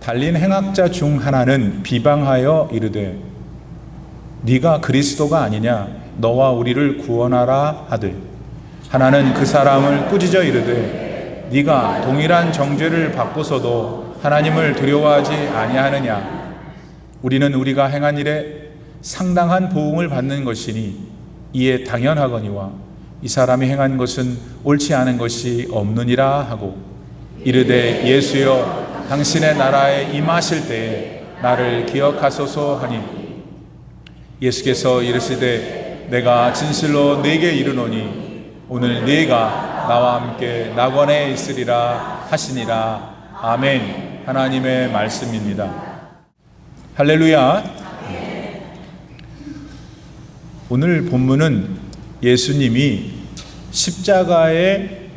달린 행악자 중 하나는 비방하여 이르되 네가 그리스도가 아니냐 너와 우리를 구원하라 하되 하나는 그 사람을 꾸짖어 이르되 네가 동일한 정죄를 받고서도 하나님을 두려워하지 아니하느냐. 우리는 우리가 행한 일에 상당한 보응을 받는 것이니 이에 당연하거니와 이 사람이 행한 것은 옳지 않은 것이 없느니라 하고 이르되 예수여 당신의 나라에 임하실 때에 나를 기억하소서 하니 예수께서 이르시되 내가 진실로 네게 이르노니 오늘 네가 나와 함께 낙원에 있으리라 하시니라. 아멘. 하나님의 말씀입니다. 할렐루야. 오늘 본문은 예수님이 십자가에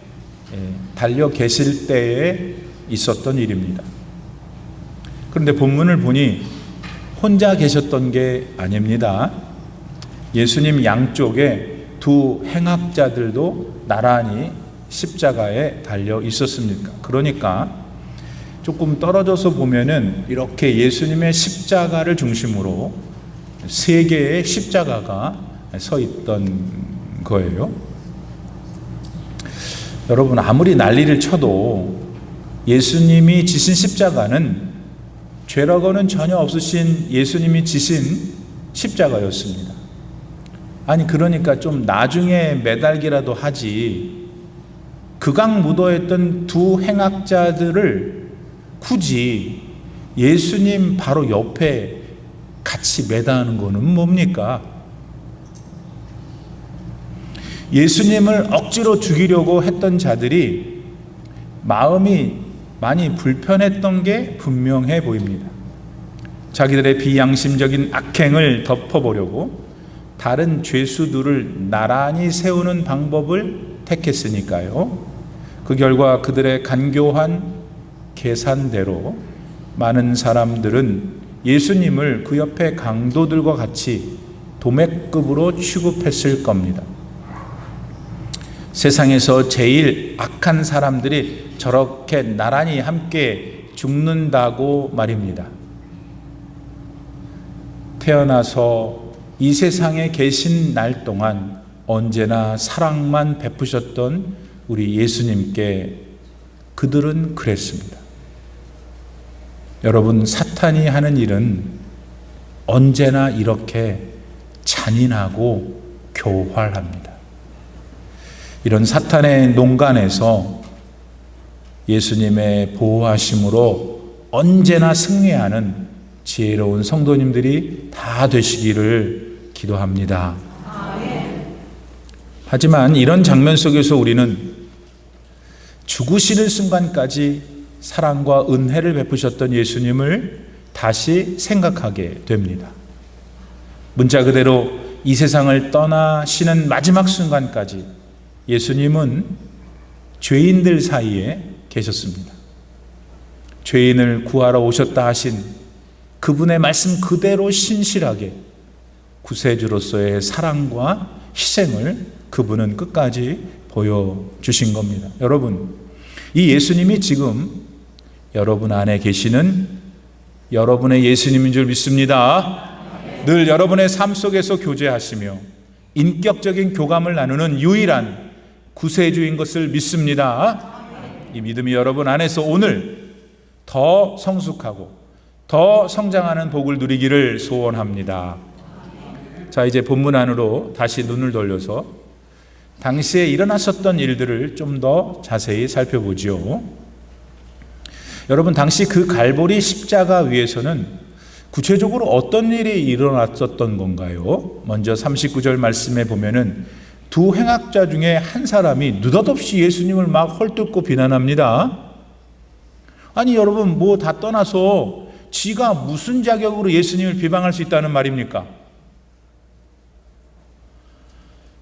달려 계실 때에 있었던 일입니다. 그런데 본문을 보니 혼자 계셨던 게 아닙니다. 예수님 양쪽에 두 행악자들도 나란히 십자가에 달려 있었습니까? 그러니까 조금 떨어져서 보면은 이렇게 예수님의 십자가를 중심으로 세 개의 십자가가 서 있던 거예요. 여러분, 아무리 난리를 쳐도 예수님이 지신 십자가는 죄라고는 전혀 없으신 예수님이 지신 십자가였습니다. 아니 그러니까 좀 나중에 매달기라도 하지 극악무도했던 두 행악자들을 굳이 예수님 바로 옆에 같이 매다하는 거는 뭡니까? 예수님을 억지로 죽이려고 했던 자들이 마음이 많이 불편했던 게 분명해 보입니다. 자기들의 비양심적인 악행을 덮어보려고 다른 죄수들을 나란히 세우는 방법을 택했으니까요. 그 결과 그들의 간교한 계산대로 많은 사람들은 예수님을 그 옆에 강도들과 같이 도매급으로 취급했을 겁니다. 세상에서 제일 악한 사람들이 저렇게 나란히 함께 죽는다고 말입니다. 태어나서 이 세상에 계신 날 동안 언제나 사랑만 베푸셨던 우리 예수님께 그들은 그랬습니다. 여러분, 사탄이 하는 일은 언제나 이렇게 잔인하고 교활합니다. 이런 사탄의 농간에서 예수님의 보호하심으로 언제나 승리하는 지혜로운 성도님들이 다 되시기를 기도합니다. 하지만 이런 장면 속에서 우리는 죽으시는 순간까지 사랑과 은혜를 베푸셨던 예수님을 다시 생각하게 됩니다. 문자 그대로 이 세상을 떠나시는 마지막 순간까지 예수님은 죄인들 사이에 계셨습니다. 죄인을 구하러 오셨다 하신 그분의 말씀 그대로 신실하게 구세주로서의 사랑과 희생을 그분은 끝까지 보여주신 겁니다. 여러분, 이 예수님이 지금 여러분 안에 계시는 여러분의 예수님인 줄 믿습니다. 늘 여러분의 삶 속에서 교제하시며 인격적인 교감을 나누는 유일한 구세주인 것을 믿습니다. 이 믿음이 여러분 안에서 오늘 더 성숙하고 더 성장하는 복을 누리기를 소원합니다. 자, 이제 본문 안으로 다시 눈을 돌려서 당시에 일어났었던 일들을 좀 더 자세히 살펴보지요. 여러분, 당시 그 갈보리 십자가 위에서는 구체적으로 어떤 일이 일어났었던 건가요? 먼저 39절 말씀에 보면은 두 행악자 중에 한 사람이 느닷없이 예수님을 막 헐뜯고 비난합니다. 아니 여러분, 뭐 다 떠나서 지가 무슨 자격으로 예수님을 비방할 수 있다는 말입니까?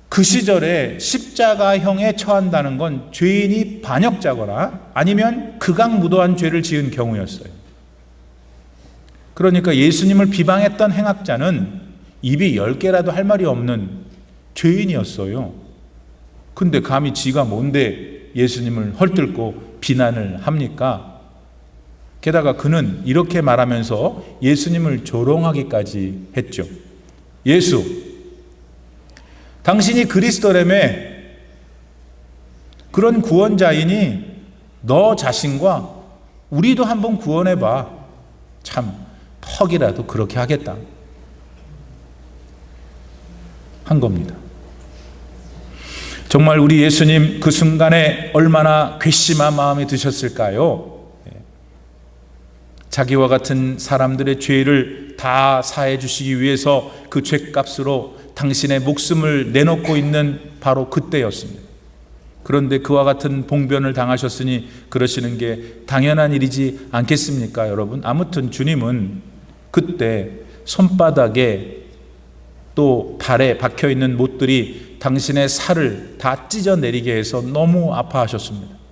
그 시절에 십자가형에 처한다는 건 죄인이 반역자거나 아니면 극악무도한 죄를 지은 경우였어요. 그러니까 예수님을 비방했던 행악자는 입이 10개라도 할 말이 없는 죄인이었어요. 근데 감히 지가 뭔데 예수님을 헐뜯고 비난을 합니까? 게다가 그는 이렇게 말하면서 예수님을 조롱하기까지 했죠. 예수, 당신이 그리스도라며, 그런 구원자이니 너 자신과 우리도 한번 구원해봐. 참, 턱이라도 그렇게 하겠다 한 겁니다. 정말 우리 예수님 그 순간에 얼마나 괘씸한 마음이 드셨을까요? 자기와 같은 사람들의 죄를 다 사해 주시기 위해서 그 죄값으로 당신의 목숨을 내놓고 있는 바로 그때였습니다. 그런데 그와 같은 봉변을 당하셨으니 그러시는 게 당연한 일이지 않겠습니까, 여러분? 아무튼 주님은 그때 손바닥에 또 발에 박혀 있는 못들이 당신의 살을 다 찢어내리게 해서 너무 아파하셨습니다.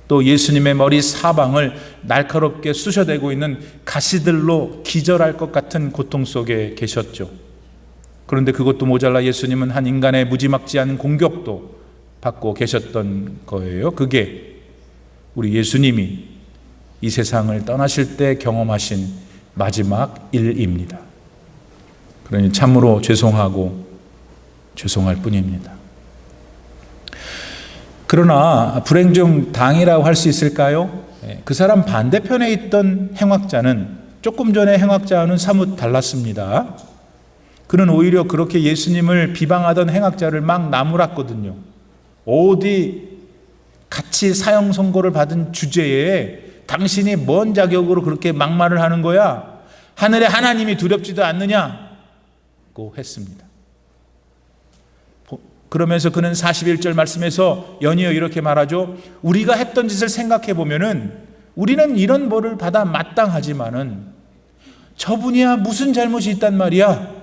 또 예수님의 머리 사방을 날카롭게 쑤셔대고 있는 가시들로 기절할 것 같은 고통 속에 계셨죠. 그런데 그것도 모자라 예수님은 한 인간의 무지막지한 공격도 받고 계셨던 거예요. 그게 우리 예수님이 이 세상을 떠나실 때 경험하신 마지막 일입니다. 그러니 참으로 죄송하고 죄송할 뿐입니다. 그러나 불행 중 당이라고 할 수 있을까요? 그 사람 반대편에 있던 행악자는 조금 전에 행악자와는 사뭇 달랐습니다. 그는 오히려 그렇게 예수님을 비방하던 행악자를 막 나무랐거든요. 어디 같이 사형 선고를 받은 주제에 당신이 뭔 자격으로 그렇게 막말을 하는 거야? 하늘의 하나님이 두렵지도 않느냐고 했습니다. 그러면서 그는 41절 말씀에서 연이어 이렇게 말하죠. 우리가 했던 짓을 생각해 보면은 우리는 이런 벌을 받아 마땅하지만은 저분이야 무슨 잘못이 있단 말이야.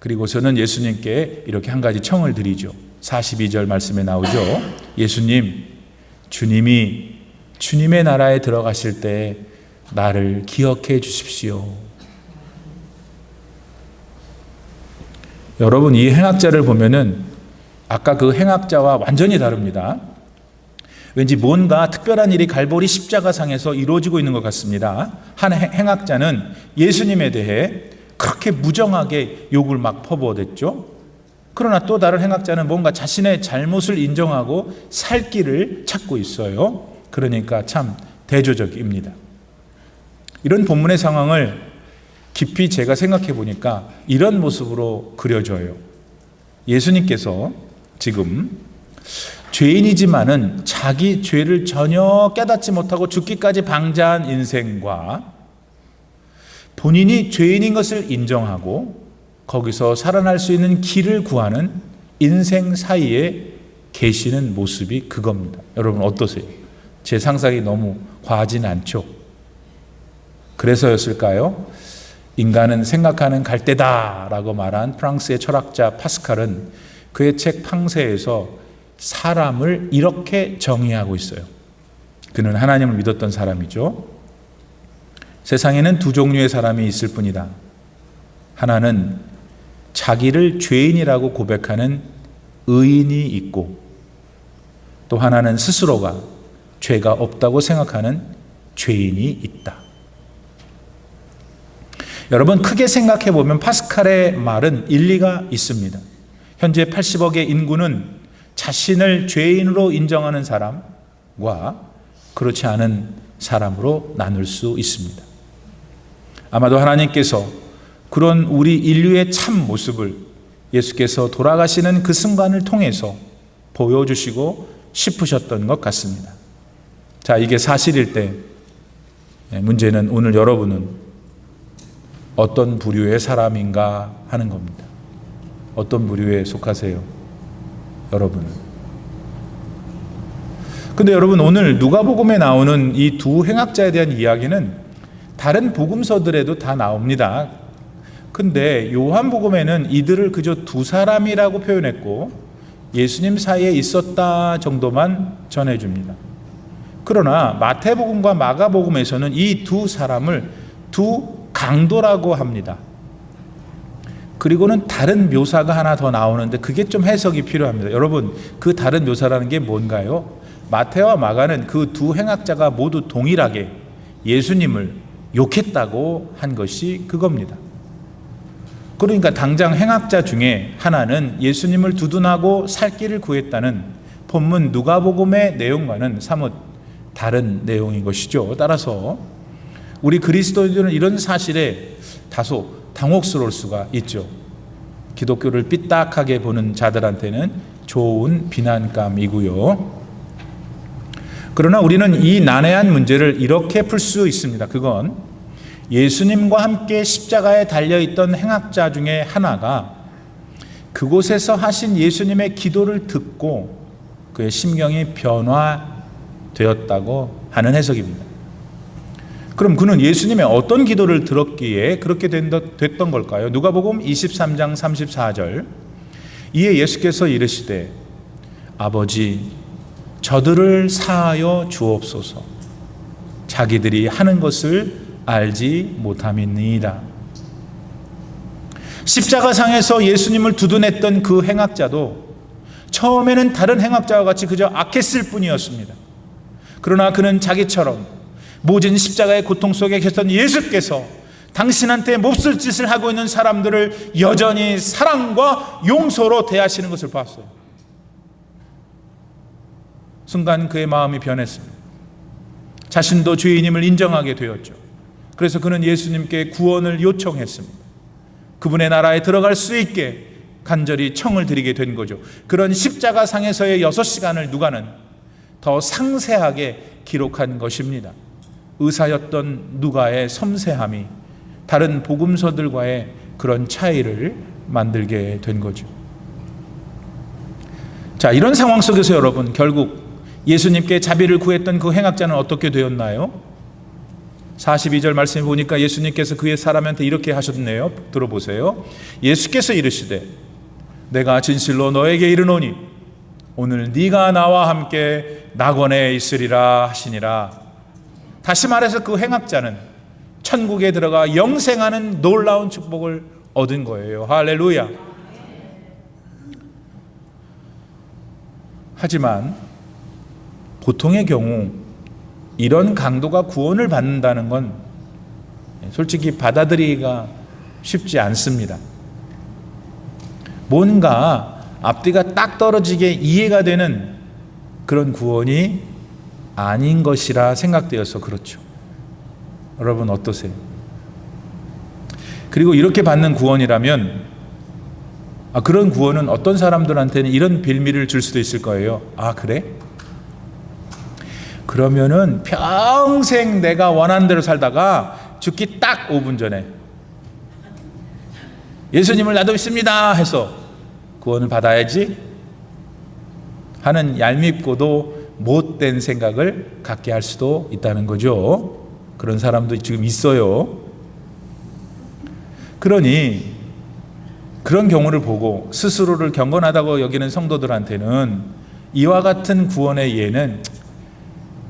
그리고서는 예수님께 이렇게 한 가지 청을 드리죠. 42절 말씀에 나오죠. 예수님, 주님이 주님의 나라에 들어가실 때 나를 기억해 주십시오. 여러분, 이 행악자를 보면은 아까 그 행악자와 완전히 다릅니다. 왠지 뭔가 특별한 일이 갈보리 십자가상에서 이루어지고 있는 것 같습니다. 한 행악자는 예수님에 대해 그렇게 무정하게 욕을 막 퍼부어댔죠. 그러나 또 다른 행악자는 뭔가 자신의 잘못을 인정하고 살 길을 찾고 있어요. 그러니까 참 대조적입니다. 이런 본문의 상황을 깊이 제가 생각해 보니까 이런 모습으로 그려져요. 예수님께서 지금 죄인이지만은 자기 죄를 전혀 깨닫지 못하고 죽기까지 방자한 인생과 본인이 죄인인 것을 인정하고 거기서 살아날 수 있는 길을 구하는 인생 사이에 계시는 모습이 그겁니다. 여러분 어떠세요? 제 상상이 너무 과하진 않죠? 그래서였을까요? 인간은 생각하는 갈대다라고 말한 프랑스의 철학자 파스칼은 그의 책 팡세에서 사람을 이렇게 정의하고 있어요. 그는 하나님을 믿었던 사람이죠. 세상에는 두 종류의 사람이 있을 뿐이다. 하나는 자기를 죄인이라고 고백하는 의인이 있고, 또 하나는 스스로가 죄가 없다고 생각하는 죄인이 있다. 여러분, 크게 생각해 보면 파스칼의 말은 일리가 있습니다. 현재 80억의 인구는 자신을 죄인으로 인정하는 사람과 그렇지 않은 사람으로 나눌 수 있습니다. 아마도 하나님께서 그런 우리 인류의 참 모습을 예수께서 돌아가시는 그 순간을 통해서 보여주시고 싶으셨던 것 같습니다. 자, 이게 사실일 때 문제는 오늘 여러분은 어떤 부류의 사람인가 하는 겁니다. 어떤 부류에 속하세요? 여러분은. 근데 여러분, 오늘 누가복음에 나오는 이 두 행악자에 대한 이야기는 다른 복음서들에도 다 나옵니다. 근데 요한복음에는 이들을 그저 두 사람이라고 표현했고 예수님 사이에 있었다 정도만 전해줍니다. 그러나 마태복음과 마가복음에서는 이 두 사람을 두 강도라고 합니다. 그리고는 다른 묘사가 하나 더 나오는데 그게 좀 해석이 필요합니다. 여러분, 그 다른 묘사라는 게 뭔가요? 마태와 마가는 그 두 행악자가 모두 동일하게 예수님을 욕했다고 한 것이 그겁니다. 그러니까 당장 행악자 중에 하나는 예수님을 두둔하고 살 길을 구했다는 본문 누가복음의 내용과는 사뭇 다른 내용인 것이죠. 따라서 우리 그리스도인들은 이런 사실에 다소 당혹스러울 수가 있죠. 기독교를 삐딱하게 보는 자들한테는 좋은 비난감이고요. 그러나 우리는 이 난해한 문제를 이렇게 풀 수 있습니다. 그건 예수님과 함께 십자가에 달려있던 행악자 중에 하나가 그곳에서 하신 예수님의 기도를 듣고 그의 심경이 변화되었다고 하는 해석입니다. 그럼 그는 예수님의 어떤 기도를 들었기에 그렇게 됐던 걸까요? 누가복음 23장 34절. 이에 예수께서 이르시되 아버지 저들을 사하여 주옵소서 자기들이 하는 것을 알지 못함이니이다. 십자가상에서 예수님을 두둔했던 그 행악자도 처음에는 다른 행악자와 같이 그저 악했을 뿐이었습니다. 그러나 그는 자기처럼 모진 십자가의 고통 속에 계셨던 예수께서 당신한테 몹쓸 짓을 하고 있는 사람들을 여전히 사랑과 용서로 대하시는 것을 봤어요. 순간 그의 마음이 변했습니다. 자신도 죄인임을 인정하게 되었죠. 그래서 그는 예수님께 구원을 요청했습니다. 그분의 나라에 들어갈 수 있게 간절히 청을 드리게 된 거죠. 그런 십자가상에서의 6시간을 누가는 더 상세하게 기록한 것입니다. 의사였던 누가의 섬세함이 다른 복음서들과의 그런 차이를 만들게 된 거죠. 자, 이런 상황 속에서 여러분, 결국 예수님께 자비를 구했던 그 행악자는 어떻게 되었나요? 42절 말씀에 보니까 예수님께서 그의 사람한테 이렇게 하셨네요. 들어보세요. 예수께서 이르시되 내가 진실로 너에게 이르노니 오늘 네가 나와 함께 낙원에 있으리라 하시니라. 다시 말해서 그 행악자는 천국에 들어가 영생하는 놀라운 축복을 얻은 거예요. 할렐루야. 하지만 보통의 경우 이런 강도가 구원을 받는다는 건 솔직히 받아들이기가 쉽지 않습니다. 뭔가 앞뒤가 딱 떨어지게 이해가 되는 그런 구원이 아닌 것이라 생각되어서 그렇죠. 여러분 어떠세요? 그리고 이렇게 받는 구원이라면 그런 구원은 어떤 사람들한테는 이런 빌미를 줄 수도 있을 거예요. 아, 그래? 그러면은 평생 내가 원하는 대로 살다가 죽기 딱 5분 전에 예수님을 나도 믿습니다 해서 구원을 받아야지 하는 얄밉고도 못된 생각을 갖게 할 수도 있다는 거죠. 그런 사람도 지금 있어요. 그러니 그런 경우를 보고 스스로를 경건하다고 여기는 성도들한테는 이와 같은 구원의 예는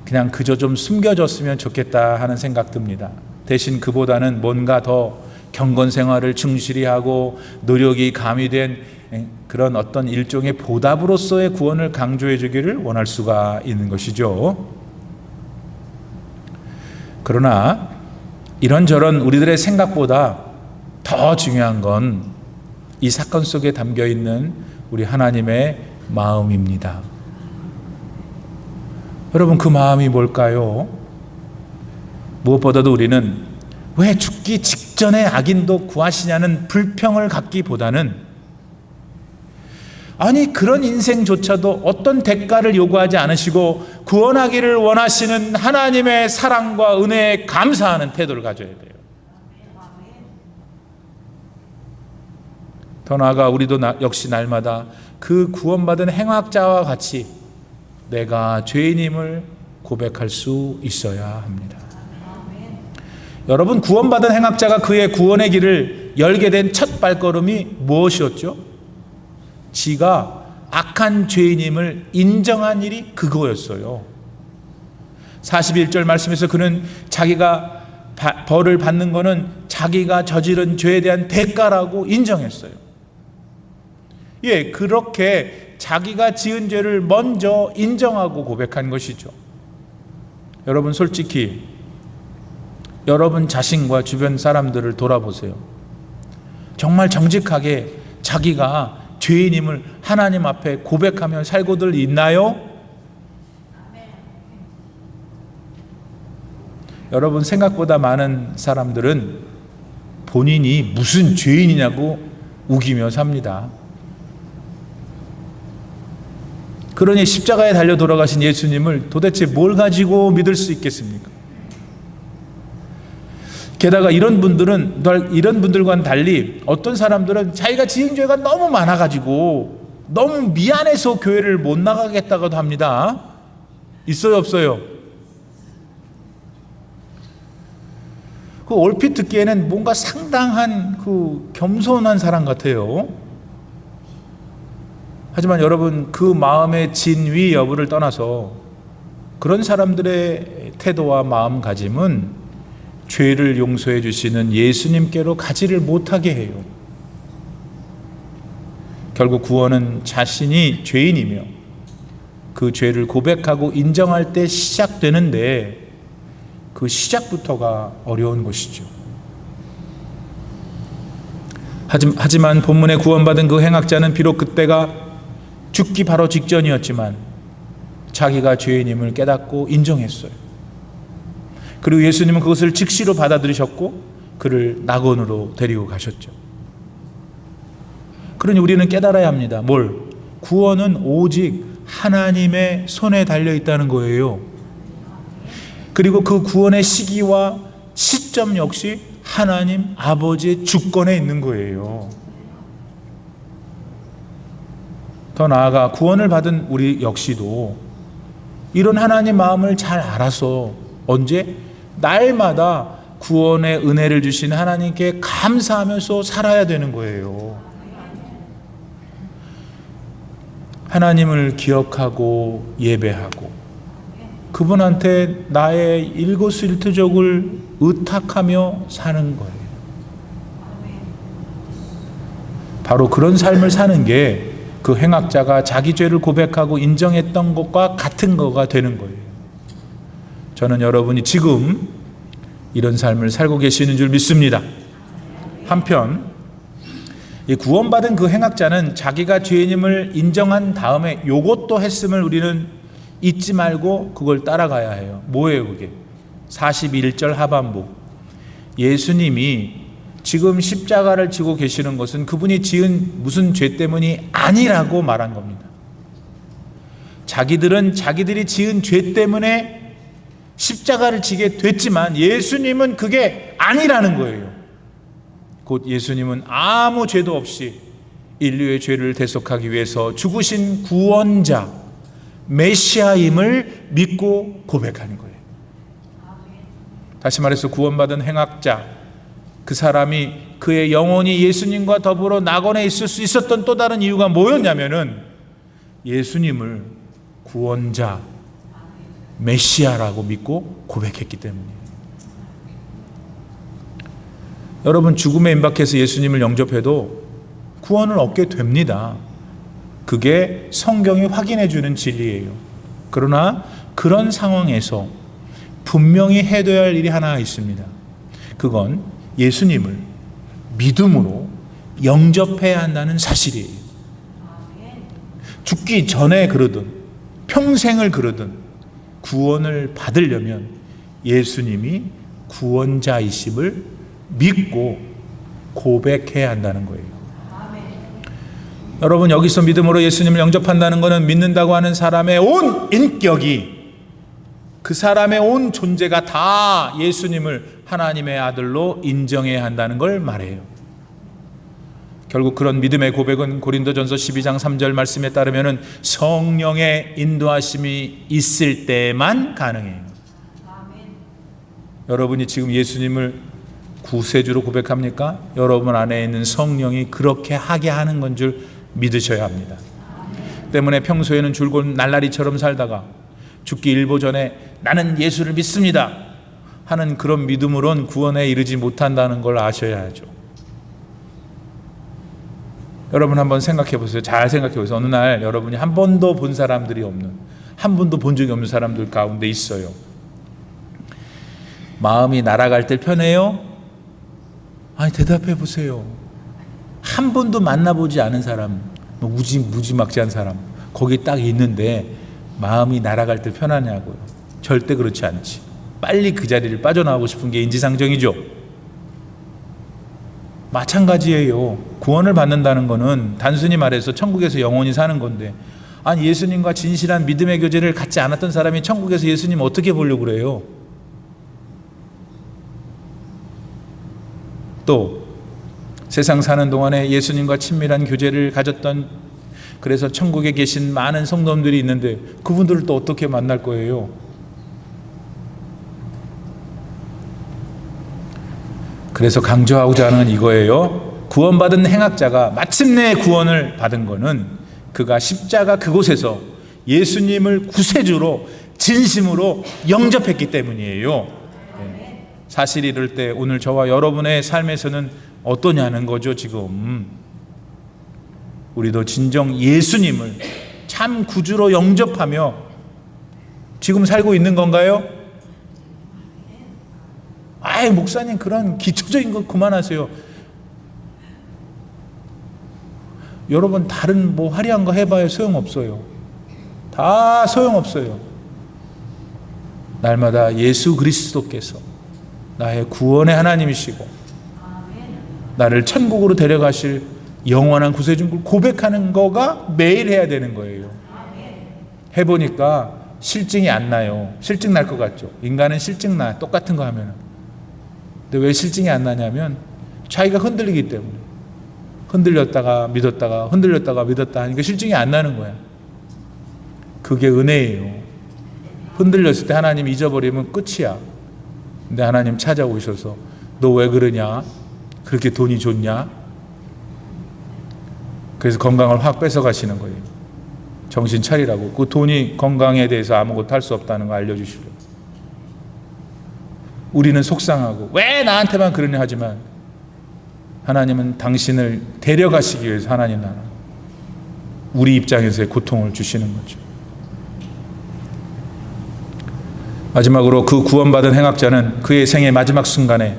그냥 그저 좀 숨겨졌으면 좋겠다 하는 생각 듭니다. 대신 그보다는 뭔가 더 경건 생활을 충실히 하고 노력이 가미된 그런 어떤 일종의 보답으로서의 구원을 강조해 주기를 원할 수가 있는 것이죠. 그러나 이런저런 우리들의 생각보다 더 중요한 건 이 사건 속에 담겨 있는 우리 하나님의 마음입니다. 여러분, 그 마음이 뭘까요? 무엇보다도 우리는 왜 죽기 직전에 악인도 구하시냐는 불평을 갖기보다는 아니 그런 인생조차도 어떤 대가를 요구하지 않으시고 구원하기를 원하시는 하나님의 사랑과 은혜에 감사하는 태도를 가져야 돼요. 더 나아가 우리도 역시 날마다 그 구원받은 행악자와 같이 내가 죄인임을 고백할 수 있어야 합니다. 여러분, 구원받은 행악자가 그의 구원의 길을 열게 된 첫 발걸음이 무엇이었죠? 지가 악한 죄인임을 인정한 일이 그거였어요. 41절 말씀에서 그는 자기가 벌을 받는 것은 자기가 저지른 죄에 대한 대가라고 인정했어요. 예, 그렇게 자기가 지은 죄를 먼저 인정하고 고백한 것이죠. 여러분, 솔직히 여러분 자신과 주변 사람들을 돌아보세요. 정말 정직하게 자기가 죄인임을 하나님 앞에 고백하며 살고들 있나요? 여러분, 생각보다 많은 사람들은 본인이 무슨 죄인이냐고 우기며 삽니다. 그러니 십자가에 달려 돌아가신 예수님을 도대체 뭘 가지고 믿을 수 있겠습니까? 게다가 이런 분들과는 달리 어떤 사람들은 자기가 지은 죄가 너무 많아가지고 너무 미안해서 교회를 못 나가겠다고도 합니다. 있어요, 없어요? 그 얼핏 듣기에는 뭔가 상당한 그 겸손한 사람 같아요. 하지만 여러분, 그 마음의 진위 여부를 떠나서 그런 사람들의 태도와 마음가짐은 죄를 용서해 주시는 예수님께로 가지를 못하게 해요. 결국 구원은 자신이 죄인이며 그 죄를 고백하고 인정할 때 시작되는데, 그 시작부터가 어려운 것이죠. 하지만 본문에 구원받은 그 행악자는 비록 그때가 죽기 바로 직전이었지만 자기가 죄인임을 깨닫고 인정했어요. 그리고 예수님은 그것을 즉시로 받아들이셨고 그를 낙원으로 데리고 가셨죠. 그러니 우리는 깨달아야 합니다. 뭘? 구원은 오직 하나님의 손에 달려 있다는 거예요. 그리고 그 구원의 시기와 시점 역시 하나님 아버지의 주권에 있는 거예요. 더 나아가 구원을 받은 우리 역시도 이런 하나님 마음을 잘 알아서 언제? 날마다 구원의 은혜를 주신 하나님께 감사하면서 살아야 되는 거예요. 하나님을 기억하고 예배하고 그분한테 나의 일거수일투족을 의탁하며 사는 거예요. 바로 그런 삶을 사는 게 그 행악자가 자기 죄를 고백하고 인정했던 것과 같은 거가 되는 거예요. 저는 여러분이 지금 이런 삶을 살고 계시는 줄 믿습니다. 한편 이 구원받은 그 행악자는 자기가 죄인임을 인정한 다음에 요것도 했음을 우리는 잊지 말고 그걸 따라가야 해요. 뭐예요 그게? 41절 하반부. 예수님이 지금 십자가를 지고 계시는 것은 그분이 지은 무슨 죄 때문이 아니라고 말한 겁니다. 자기들은 자기들이 지은 죄 때문에 십자가를 지게 됐지만 예수님은 그게 아니라는 거예요. 곧 예수님은 아무 죄도 없이 인류의 죄를 대속하기 위해서 죽으신 구원자 메시아임을 믿고 고백하는 거예요. 다시 말해서 구원받은 행악자, 그 사람이 그의 영혼이 예수님과 더불어 낙원에 있을 수 있었던 또 다른 이유가 뭐였냐면은 예수님을 구원자 메시아라고 믿고 고백했기 때문이에요. 여러분, 죽음에 임박해서 예수님을 영접해도 구원을 얻게 됩니다. 그게 성경이 확인해 주는 진리예요. 그러나 그런 상황에서 분명히 해둬야 할 일이 하나 있습니다. 그건 예수님을 믿음으로 영접해야 한다는 사실이에요. 죽기 전에 그러든 평생을 그러든 구원을 받으려면 예수님이 구원자이심을 믿고 고백해야 한다는 거예요. 여러분, 여기서 믿음으로 예수님을 영접한다는 것은 믿는다고 하는 사람의 온 인격이, 그 사람의 온 존재가 다 예수님을 하나님의 아들로 인정해야 한다는 걸 말해요. 결국 그런 믿음의 고백은 고린도전서 12장 3절 말씀에 따르면 성령의 인도하심이 있을 때만 가능해요. 여러분이 지금 예수님을 구세주로 고백합니까? 여러분 안에 있는 성령이 그렇게 하게 하는 건 줄 믿으셔야 합니다. 때문에 평소에는 줄곧 날라리처럼 살다가 죽기 일보 전에 나는 예수를 믿습니다 하는 그런 믿음으론 구원에 이르지 못한다는 걸 아셔야 하죠. 여러분 한번 생각해 보세요. 잘 생각해 보세요. 어느 날 여러분이 한 번도 본 사람들이 없는, 한 번도 본 적이 없는 사람들 가운데 있어요. 마음이 날아갈 때 편해요? 아니, 대답해 보세요. 한 번도 만나보지 않은 사람, 무지막지한 사람 거기 딱 있는데 마음이 날아갈 때 편하냐고요. 절대 그렇지 않지. 빨리 그 자리를 빠져나오고 싶은 게 인지상정이죠. 마찬가지예요. 구원을 받는다는 거는 단순히 말해서 천국에서 영원히 사는 건데, 아니 예수님과 진실한 믿음의 교제를 갖지 않았던 사람이 천국에서 예수님 어떻게 보려고 그래요? 또 세상 사는 동안에 예수님과 친밀한 교제를 가졌던, 그래서 천국에 계신 많은 성도님들이 있는데 그분들을 또 어떻게 만날 거예요? 그래서 강조하고자 하는 건 이거예요. 구원받은 행악자가 마침내 구원을 받은 거는 그가 십자가 그곳에서 예수님을 구세주로 진심으로 영접했기 때문이에요. 사실 이럴 때 오늘 저와 여러분의 삶에서는 어떠냐는 거죠. 지금 우리도 진정 예수님을 참 구주로 영접하며 지금 살고 있는 건가요? 아이, 목사님 그런 기초적인 거 그만하세요. 여러분 다른 뭐 화려한 거 해봐야 소용없어요. 다 소용없어요. 날마다 예수 그리스도께서 나의 구원의 하나님이시고 나를 천국으로 데려가실 영원한 구세주를 고백하는 거가 매일 해야 되는 거예요. 해보니까 실증이 안 나요. 실증 날 것 같죠? 인간은 실증 나요. 똑같은 거 하면. 근데 왜 실증이 안 나냐면 자기가 흔들리기 때문에. 흔들렸다가 믿었다가 흔들렸다가 믿었다 하니까 실증이 안 나는 거야. 그게 은혜예요. 흔들렸을 때 하나님 잊어버리면 끝이야. 근데 하나님 찾아오셔서 너 왜 그러냐? 그렇게 돈이 좋냐? 그래서 건강을 확 뺏어가시는 거예요. 정신 차리라고. 그 돈이 건강에 대해서 아무것도 할 수 없다는 거 알려주시려고. 우리는 속상하고 왜 나한테만 그러냐 하지만 하나님은 당신을 데려가시기 위해서 하나님 나라, 우리 입장에서의 고통을 주시는 거죠. 마지막으로 그 구원받은 행악자는 그의 생의 마지막 순간에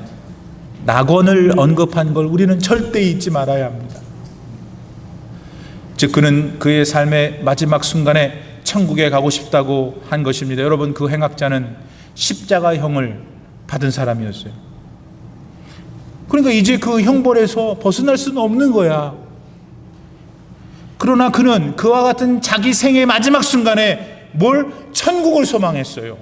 낙원을 언급한 걸 우리는 절대 잊지 말아야 합니다. 즉 그는 그의 삶의 마지막 순간에 천국에 가고 싶다고 한 것입니다. 여러분, 그 행악자는 십자가형을 받은 사람이었어요. 그러니까 이제 그 형벌에서 벗어날 수는 없는 거야. 그러나 그는 그와 같은 자기 생의 마지막 순간에 천국을 소망했어요.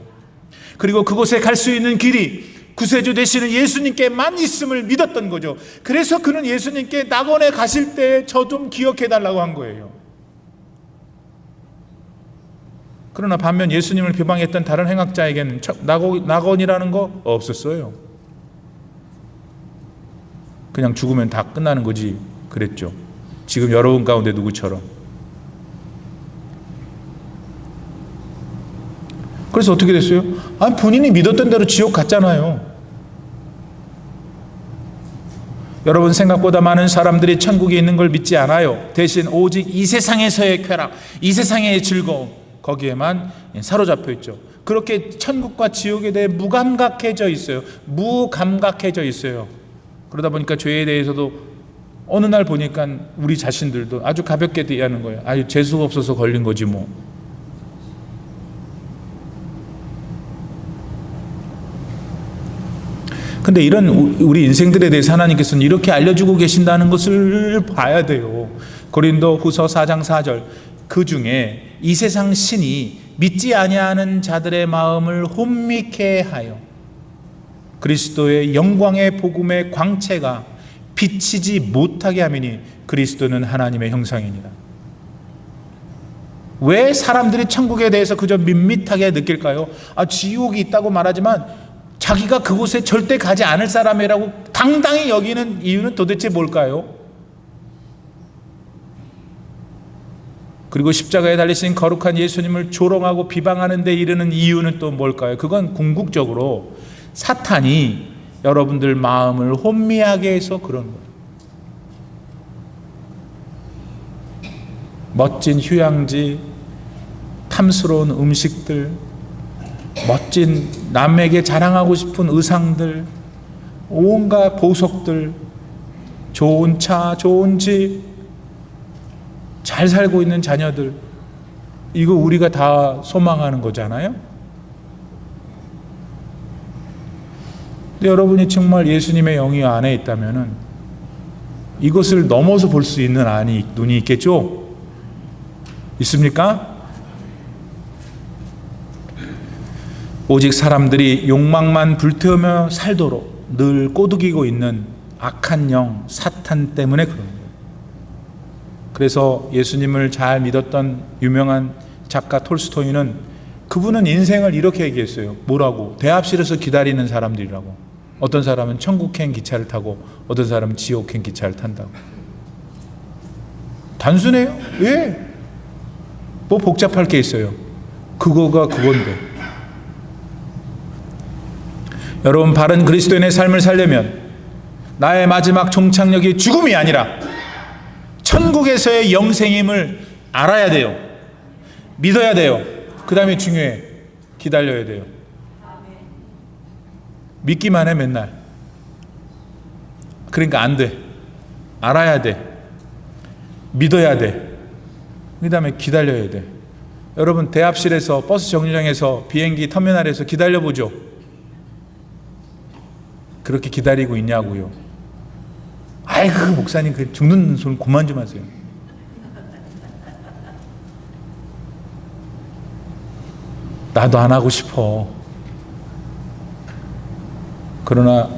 그리고 그곳에 갈 수 있는 길이 구세주 되시는 예수님께만 있음을 믿었던 거죠. 그래서 그는 예수님께 낙원에 가실 때 저 좀 기억해 달라고 한 거예요. 그러나 반면 예수님을 비방했던 다른 행악자에게는 낙원이라는 거 없었어요. 그냥 죽으면 다 끝나는 거지 그랬죠. 지금 여러분 가운데 누구처럼. 그래서 어떻게 됐어요? 본인이 믿었던 대로 지옥 갔잖아요. 여러분, 생각보다 많은 사람들이 천국에 있는 걸 믿지 않아요. 대신 오직 이 세상에서의 쾌락, 이 세상의 즐거움, 거기에만 사로잡혀 있죠. 그렇게 천국과 지옥에 대해 무감각해져 있어요. 그러다 보니까 죄에 대해서도 어느 날 보니까 우리 자신들도 아주 가볍게 대하는 거예요. 재수가 없어서 걸린 거지 뭐. 근데 이런 우리 인생들에 대해서 하나님께서는 이렇게 알려주고 계신다는 것을 봐야 돼요. 고린도 후서 4장 4절, 그 중에 이 세상 신이 믿지 아니하는 자들의 마음을 혼미케 하여 그리스도의 영광의 복음의 광채가 비치지 못하게 하미니 그리스도는 하나님의 형상이니라. 왜 사람들이 천국에 대해서 그저 밋밋하게 느낄까요? 지옥이 있다고 말하지만 자기가 그곳에 절대 가지 않을 사람이라고 당당히 여기는 이유는 도대체 뭘까요? 그리고 십자가에 달리신 거룩한 예수님을 조롱하고 비방하는 데 이르는 이유는 또 뭘까요? 그건 궁극적으로 사탄이 여러분들 마음을 혼미하게 해서 그런 거예요. 멋진 휴양지, 탐스러운 음식들, 멋진 남에게 자랑하고 싶은 의상들, 온갖 보석들, 좋은 차, 좋은 집, 잘 살고 있는 자녀들, 이거 우리가 다 소망하는 거잖아요. 근데 여러분이 정말 예수님의 영이 안에 있다면은 이것을 넘어서 볼 수 있는 눈이 있겠죠? 있습니까? 오직 사람들이 욕망만 불태우며 살도록 늘 꼬드기고 있는 악한 영, 사탄 때문에 그런 거예요. 그래서 예수님을 잘 믿었던 유명한 작가 톨스토이는, 그분은 인생을 이렇게 얘기했어요. 뭐라고? 대합실에서 기다리는 사람들이라고. 어떤 사람은 천국행 기차를 타고 어떤 사람은 지옥행 기차를 탄다고. 단순해요. 왜? 뭐 복잡할 게 있어요. 그거가 그건데. 여러분, 바른 그리스도인의 삶을 살려면 나의 마지막 종착역이 죽음이 아니라 천국에서의 영생임을 알아야 돼요. 믿어야 돼요. 그 다음에 중요해. 기다려야 돼요. 믿기만 해 맨날. 그러니까 안 돼. 알아야 돼. 믿어야 돼. 그 다음에 기다려야 돼. 여러분, 대합실에서, 버스 정류장에서, 비행기 터미널에서 기다려보죠. 그렇게 기다리고 있냐고요. 아이고, 목사님 그 죽는 소리 그만 좀 하세요. 나도 안 하고 싶어. 그러나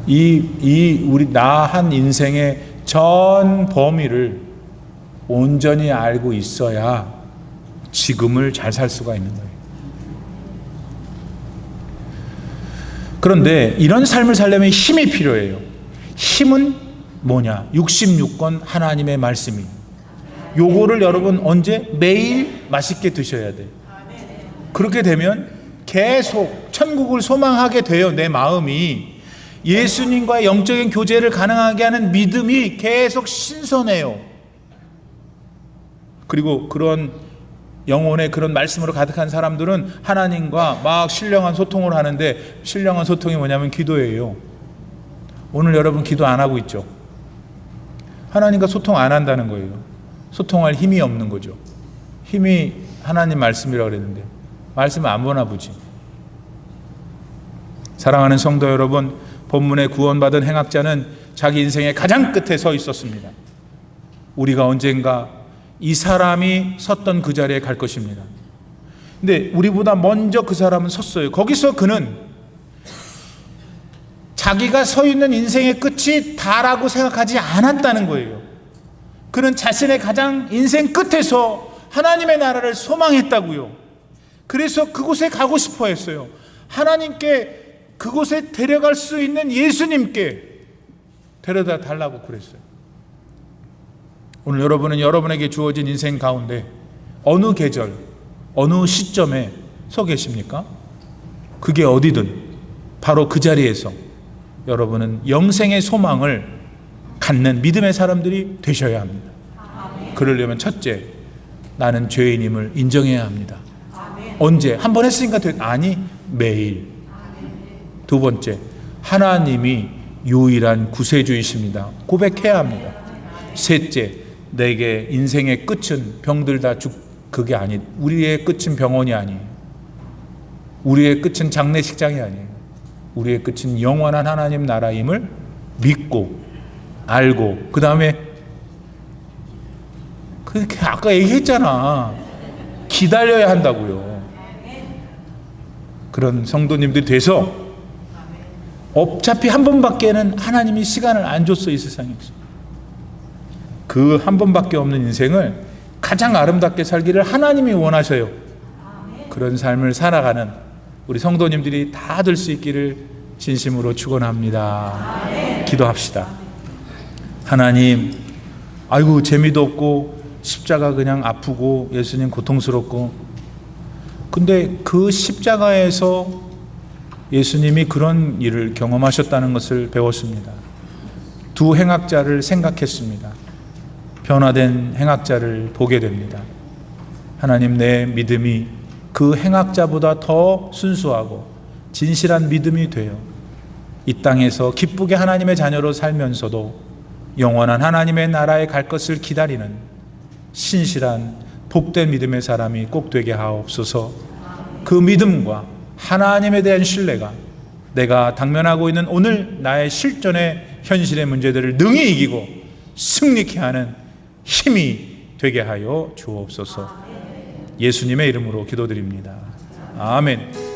우리 나 한 인생의 전 범위를 온전히 알고 있어야 지금을 잘 살 수가 있는 거예요. 그런데 이런 삶을 살려면 힘이 필요해요. 힘은 뭐냐? 66권 하나님의 말씀이. 요거를 여러분 언제? 매일 맛있게 드셔야 돼. 그렇게 되면 계속 천국을 소망하게 돼요. 내 마음이. 예수님과의 영적인 교제를 가능하게 하는 믿음이 계속 신선해요. 그리고 그런 영혼의 그런 말씀으로 가득한 사람들은 하나님과 막 신령한 소통을 하는데, 신령한 소통이 뭐냐면 기도예요. 오늘 여러분 기도 안 하고 있죠? 하나님과 소통 안 한다는 거예요. 소통할 힘이 없는 거죠. 힘이 하나님 말씀이라고 그랬는데 말씀을 안 보나 보지. 사랑하는 성도 여러분, 본문에 구원받은 행악자는 자기 인생의 가장 끝에 서 있었습니다. 우리가 언젠가 이 사람이 섰던 그 자리에 갈 것입니다. 근데 우리보다 먼저 그 사람은 섰어요. 거기서 그는 자기가 서 있는 인생의 끝이 다라고 생각하지 않았다는 거예요. 그는 자신의 가장 인생 끝에서 하나님의 나라를 소망했다고요. 그래서 그곳에 가고 싶어 했어요. 하나님께 그곳에 데려갈 수 있는 예수님께 데려다 달라고 그랬어요. 오늘 여러분은 여러분에게 주어진 인생 가운데 어느 계절, 어느 시점에 서 계십니까? 그게 어디든 바로 그 자리에서 여러분은 영생의 소망을 갖는 믿음의 사람들이 되셔야 합니다. 그러려면 첫째, 나는 죄인임을 인정해야 합니다. 언제? 한 번 했으니까 아니, 매일. 두 번째, 하나님이 유일한 구세주이십니다. 고백해야 합니다. 셋째, 내게 인생의 끝은 병들다 그게 아니, 우리의 끝은 병원이 아니에요. 우리의 끝은 장례식장이 아니에요. 우리의 끝은 영원한 하나님 나라임을 믿고 알고, 그 다음에 그렇게 아까 얘기했잖아. 기다려야 한다고요. 그런 성도님들이 돼서 어차피 한 번밖에는 하나님이 시간을 안 줬어, 이 세상에서. 그 한 번밖에 없는 인생을 가장 아름답게 살기를 하나님이 원하셔요. 그런 삶을 살아가는 우리 성도님들이 다 될 수 있기를 진심으로 축원합니다. 기도합시다. 하나님, 아이고 재미도 없고 십자가 그냥 아프고 예수님 고통스럽고, 근데 그 십자가에서 예수님이 그런 일을 경험하셨다는 것을 배웠습니다. 두 행악자를 생각했습니다. 변화된 행악자를 보게 됩니다. 하나님, 내 믿음이 그 행악자보다 더 순수하고 진실한 믿음이 되어 이 땅에서 기쁘게 하나님의 자녀로 살면서도 영원한 하나님의 나라에 갈 것을 기다리는 신실한 복된 믿음의 사람이 꼭 되게 하옵소서. 그 믿음과 하나님에 대한 신뢰가 내가 당면하고 있는 오늘 나의 실존의 현실의 문제들을 능히 이기고 승리케 하는 힘이 되게 하여 주옵소서. 예수님의 이름으로 기도드립니다. 아멘.